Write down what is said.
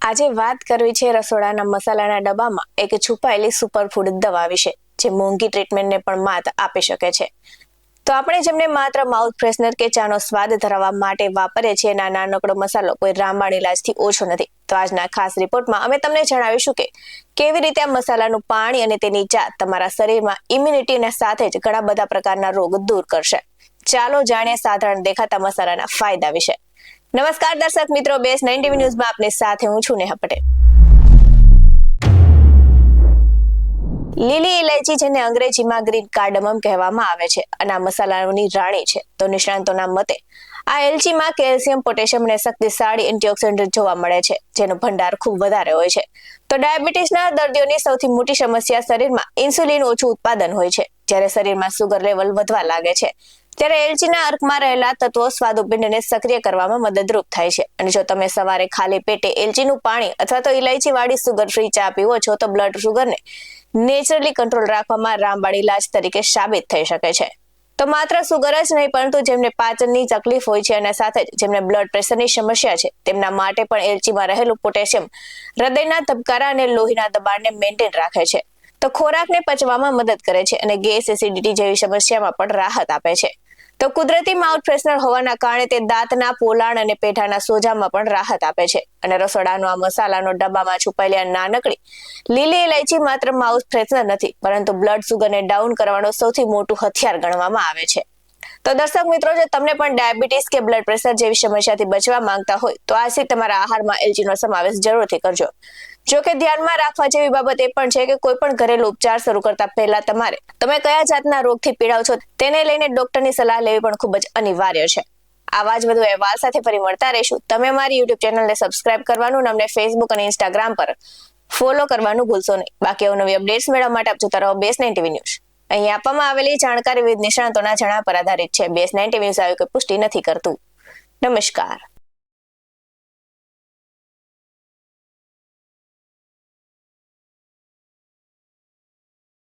આજે વાત કરવી છે રસોડાના મસાલાના ડબ્બામાં એક છુપાયેલી સુપરફૂડ દવા વિશે, જે મોંઘી ટ્રીટમેન્ટને પણ માત આપી શકે છે. તો આપણે જેમને માત્ર માઉથ ફ્રેશનર કે ચાનો સ્વાદ ધરાવવા માટે વાપરે છે, એના નાનકડો મસાલો કોઈ રામબાણ ઇલાજથી ઓછો નથી. તો આજના ખાસ રિપોર્ટમાં અમે તમને જણાવીશું કે કેવી રીતે આ મસાલાનું પાણી અને તેની ચા તમારા શરીરમાં ઇમ્યુનિટીના સાથે જ ઘણા બધા પ્રકારના રોગ દૂર કરશે. ચાલો જાણીએ સાધારણ દેખાતા મસાલાના ફાયદા વિશે. નમસ્કાર દર્શક મિત્રો, બેસ 90 ન્યૂઝમાં આપની સાથે હું છું નેહા પટેલ. લીલી ઇલાયચી, જેને અંગ્રેજીમાં ગ્રીન કાર્ડમમ કહેવામાં આવે છે, અને આ મસાલાઓની રાણી છે. તો નિષ્ણાંતોના મતે આ એલચીમાં કેલ્શિયમ, પોટેશિયમ અને શક્તિશાળી એન્ટીઓક્સિડન્ટ જોવા મળે છે, જેનો ભંડાર ખૂબ વધારે હોય છે. તો ડાયાબિટીસના દર્દીઓની સૌથી મોટી સમસ્યા શરીરમાં ઇન્સ્યુલિન ઓછું ઉત્પાદન હોય છે. જ્યારે શરીરમાં સુગર લેવલ વધવા લાગે છે, ત્યારે એલચીના અર્કમાં રહેલા તત્વો સ્વાદુપિંડને સક્રિય કરવામાં મદદરૂપ થાય છે. અને જો તમે સવારે ખાલી પેટે એલચીનું પાણી અથવા તો ઇલાયચી વાળી સુગર ફ્રી ચા પીવો છો, તો બ્લડ શુગરને નેચરલી કંટ્રોલ રાખવામાં રામબાણ ઇલાજ તરીકે સાબિત થઈ શકે છે. તો માત્ર સુગર જ નહીં, પરંતુ જેમને પાચનની તકલીફ હોય છે અને સાથે જ જેમને બ્લડ પ્રેશરની સમસ્યા છે, તેમના માટે પણ એલચીમાં રહેલું પોટેશિયમ હૃદયના ધબકારા અને લોહીના દબાણને મેન્ટેન રાખે છે. તો ખોરાકને પચવામાં મદદ કરે છે અને ગેસ, એસિડિટી જેવી સમસ્યામાં પણ રાહત આપે છે. તો કુદરતી માઉથ ફ્રેશનર હોવાના કારણે તે દાંતના પોલાણ અને પેઢાના સોજામાં પણ રાહત આપે છે. અને રસોડાનો આ મસાલાનો ડબ્બામાં છુપાયેલી આ નાનકડી લીલી ઇલાયચી માત્ર માઉથ ફ્રેશનર નથી, પરંતુ બ્લડ શુગરને ડાઉન કરવાનો સૌથી મોટું હથિયાર ગણવામાં આવે છે. તો દર્શક મિત્રો, જો તમને પણ ડાયાબિટીસ કે બ્લડ પ્રેશર જેવી સમસ્યાથી બચવા માંગતા હોય, તો આજથી તમારા આહારમાં એલચીનો સમાવેશ જરૂરથી કરજો. જો કે ધ્યાનમાં રાખવા જેવી બાબત એ પણ છે કે કોઈ પણ ઘરેલું ઉપચાર શરૂ કરતા પહેલા તમે કયા જાતના રોગથી પીડાવ છો તેને લઈને ડોક્ટરની સલાહ લેવી પણ ખૂબ જ અનિવાર્ય છે. આવા જ વધુ અહેવાલ સાથે ફરી મળતા રહીશું. તમે અમારી યુટ્યુબ ચેનલને સબસ્ક્રાઇબ કરવાનું અને અમને ફેસબુક અને ઇન્સ્ટાગ્રામ પર ફોલો કરવાનું ભૂલશો નહીં. બાકી અવનવી અપડેટ્સ મેળવવા માટે આપ જોતા રહો બેસ 90 ન્યૂઝ. અહીં આપવામાં આવેલી જાણકારી વિવિધ નિષ્ણાતોના જણાવ્યા પર આધારિત છે. બેસ 90 ન્યૂઝ આવી કોઈ પુષ્ટિ નથી કરતું. નમસ્કાર.